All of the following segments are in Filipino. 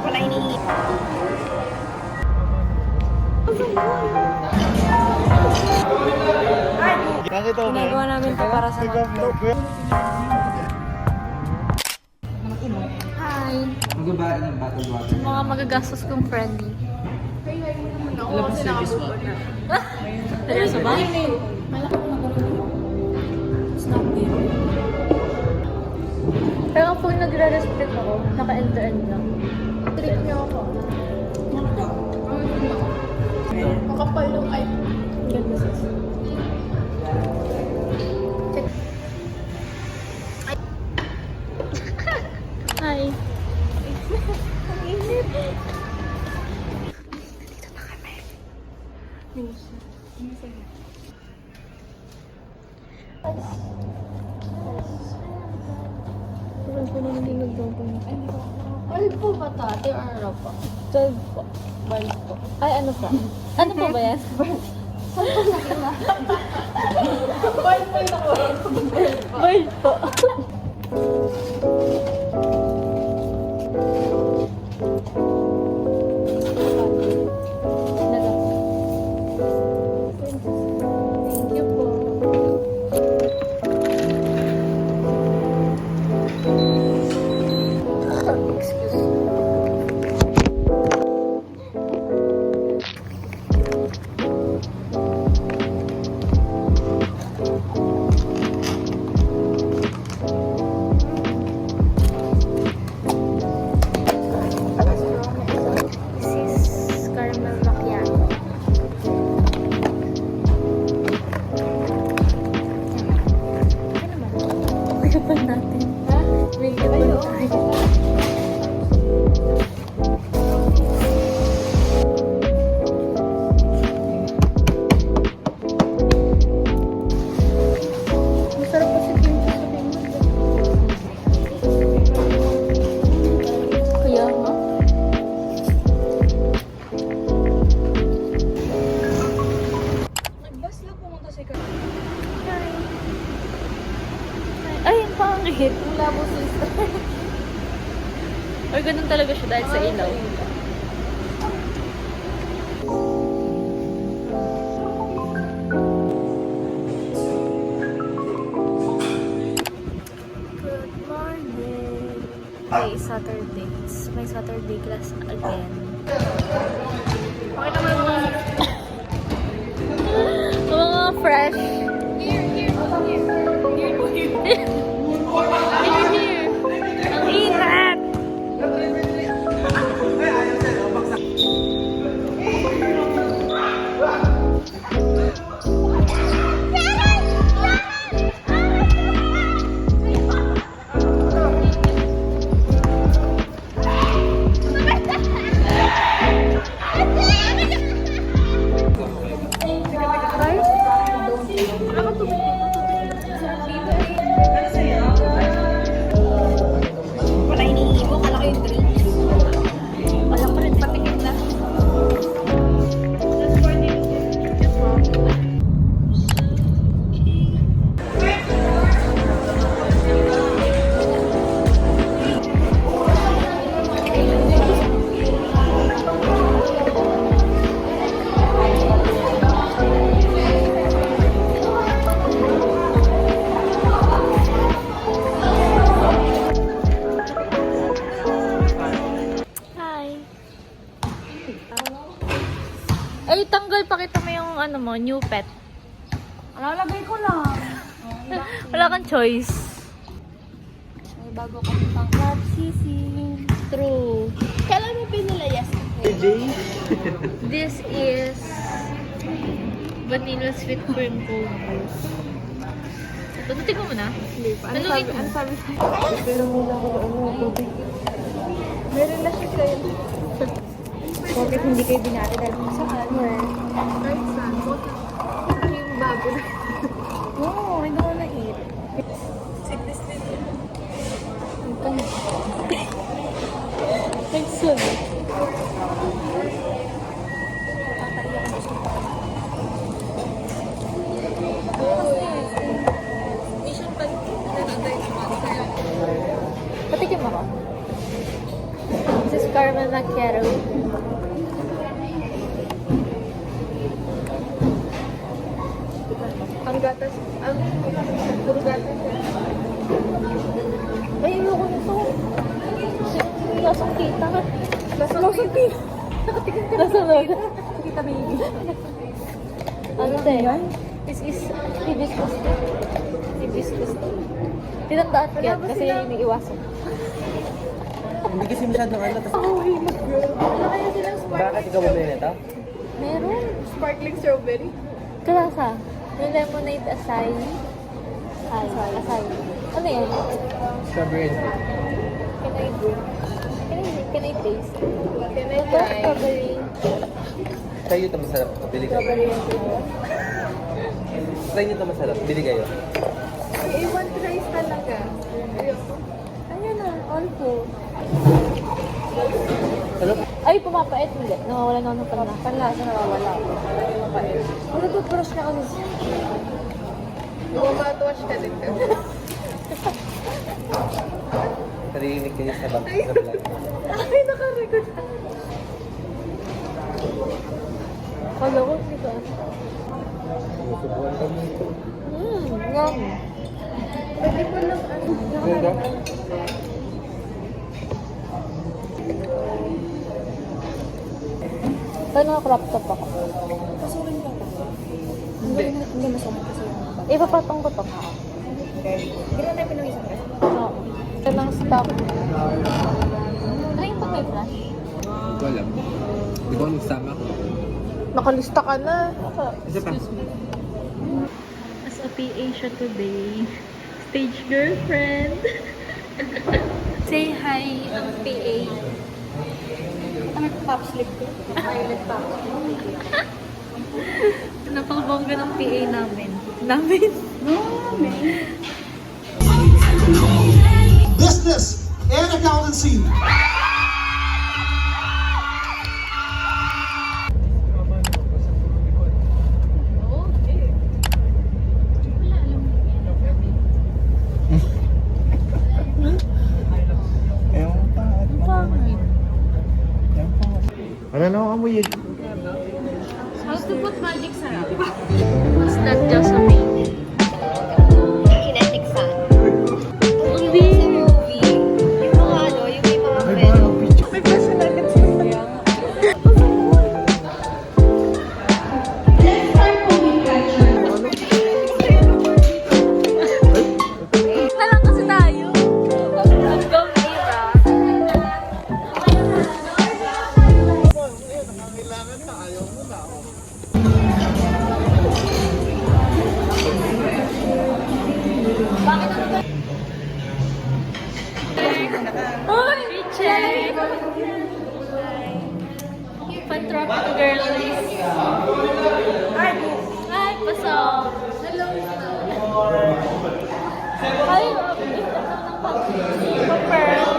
Wala ini. Ginagawa namin to para sa Hi! Magbabayad ng bottled water. Mga magagastos kong friendly. Alam mo service mo? Seryoso ba? Pero kapag nagre-restrict ako, naka-end-to-end lang. Trick niyo ako. Makapal yung ay. Ganda sis. Hi! Ang init! Dito na kami. Parang po naman yung nagdobong. 12 po ba ta? Ate or ano po? 12 po. 12 po. Ay, ano po? Ano po ba yan? Saan po laki na? 12 po yung ako. Bird po. Thank you po. Excuse. This is caramel macchiato. Okay pa natin. Ha? May iba Ayo. tayo. Masarap kasi cream cheese sa cream cheese. Kaya nga. Nagbas lang pumunta si Carl. Ay, ang pangit. Ang labo sister. Or ganun talaga siya dahil sa ilaw. Good morning. Today is Saturday. It's my Saturday class again. Okay naman mo. Mga fresh. Here. Here. Ang inat! Wala iniibo, kala ko yung drink. Wala pa rin patikim na. Hi. Ay, tanggal. Pakita mo yung ano mo, new pet. Lalagay ko lang. Wala kang choice. May bago kami pang crab sisig. True. Kailan mo pinila This is vanilla sweet cream cold brew. Tututin ko muna. Naluin mo. Ano sabi sa'yo? Pero muna ako tubig. Meron na siya kayo. Bakit hindi kayo binati dahil sa Where? Right saan? Yung bago na. Oh, I don't wanna eat. Thanks, so. Patikim Ako. This is caramel macchiato. Ang gatas. Ang puro gatas. Ay, ayoko nito. Lasang kita. Lasang kita. Lasang loda. Kita baby. Ano tayo? This is hibiscus tea. Hibiscus tea. Tinandaan ko yan kasi yung iniiwasan. Hindi kasi masyadong ano. Tas, Wala kaya silang bakit ikaw bumili nito? Meron. sparkling strawberry? Kalasa. Yung lemonade acai. Acai. Ano yan? Strawberry. Can I taste? Can I Ito, try? strawberry. Sa'yo ito masarap. Bili kayo. Strawberry yung flavor. Try nyo ito masarap. Bili kayo. Ay, one tries talaga. Ayoko. Ayan na, all full. Ano? Ay, pumapait. Hindi. Nawawala na ako ng panlasa. Panlasa nawawala. Ano toothbrush na kasi siya? Mouthwash ka din ka. Narinig kayo sa bag. Sa vlog. Ay, nakarecord. Kala ko, hindi ko. Subuhan kami. Yum. Pwede ko lang ano. Ganda. Paano crop top ako? Pasurin ka ba? Hindi masama kasi yung Ipapatong ko to. Hindi na tayo pinawisang ka. Oo. Ito lang stock. Try pag may flash. Hindi ko alam. Di ba nagsama ko? Nakalista ka na. Isa pa. As a PA siya today. Stage girlfriend. Say hi, PA. Ano pop slip ko? Violet pop. Napakabongga ng PA namin. Business and accountancy. Ano na ako amoy eh? How to put magic sarap? It's not just a me. Kinetic sun. Hindi. Sa movie, yung mga ano, yung may mga pwede. May personal Na lang kasi tayo. Go, Mira. Check! Pan-tropic girlies. Ay, pasok. Ay, pearl.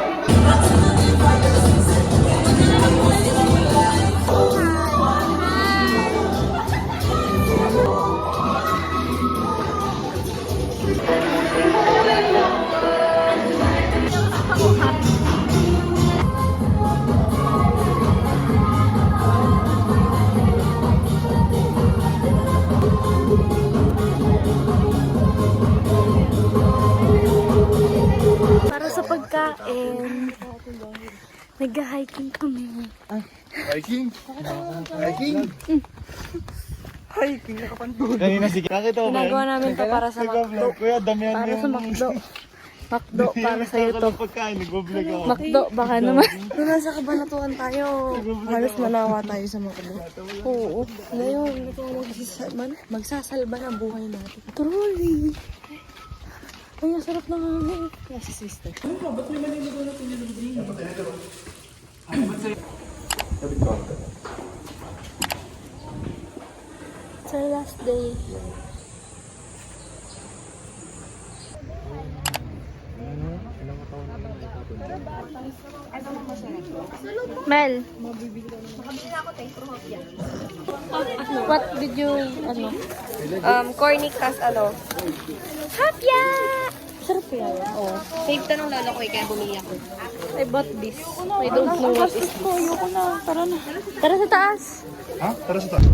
Para sa pagkain, nag-hiking kami. Hiking? Hiking? Hiking nakapantulog. Kanina sige. Nakita ko Ginagawa namin to para sa McDo. Kuya, damihan Para yung... sa McDo. McDo, para sa iyo to. Pagkain, nag-vlog ako. McDo, baka naman. Nung nasa kabanatuan tayo, halos manawa tayo sa McDo. Oo. Ngayon, ito magsasalba ng buhay natin. Truly. Ay, ang sarap ng hangin. Kaya si sister. It's our last day. Mel. What did you, ano? Corny cast, ano? Hapya! Sarap kaya yun. Oo. Save to ng lolo ko eh, kaya bumili ako. I bought this. I don't know what is this. Ayoko na. Tara na. Tara sa taas. Ha? Tara sa taas.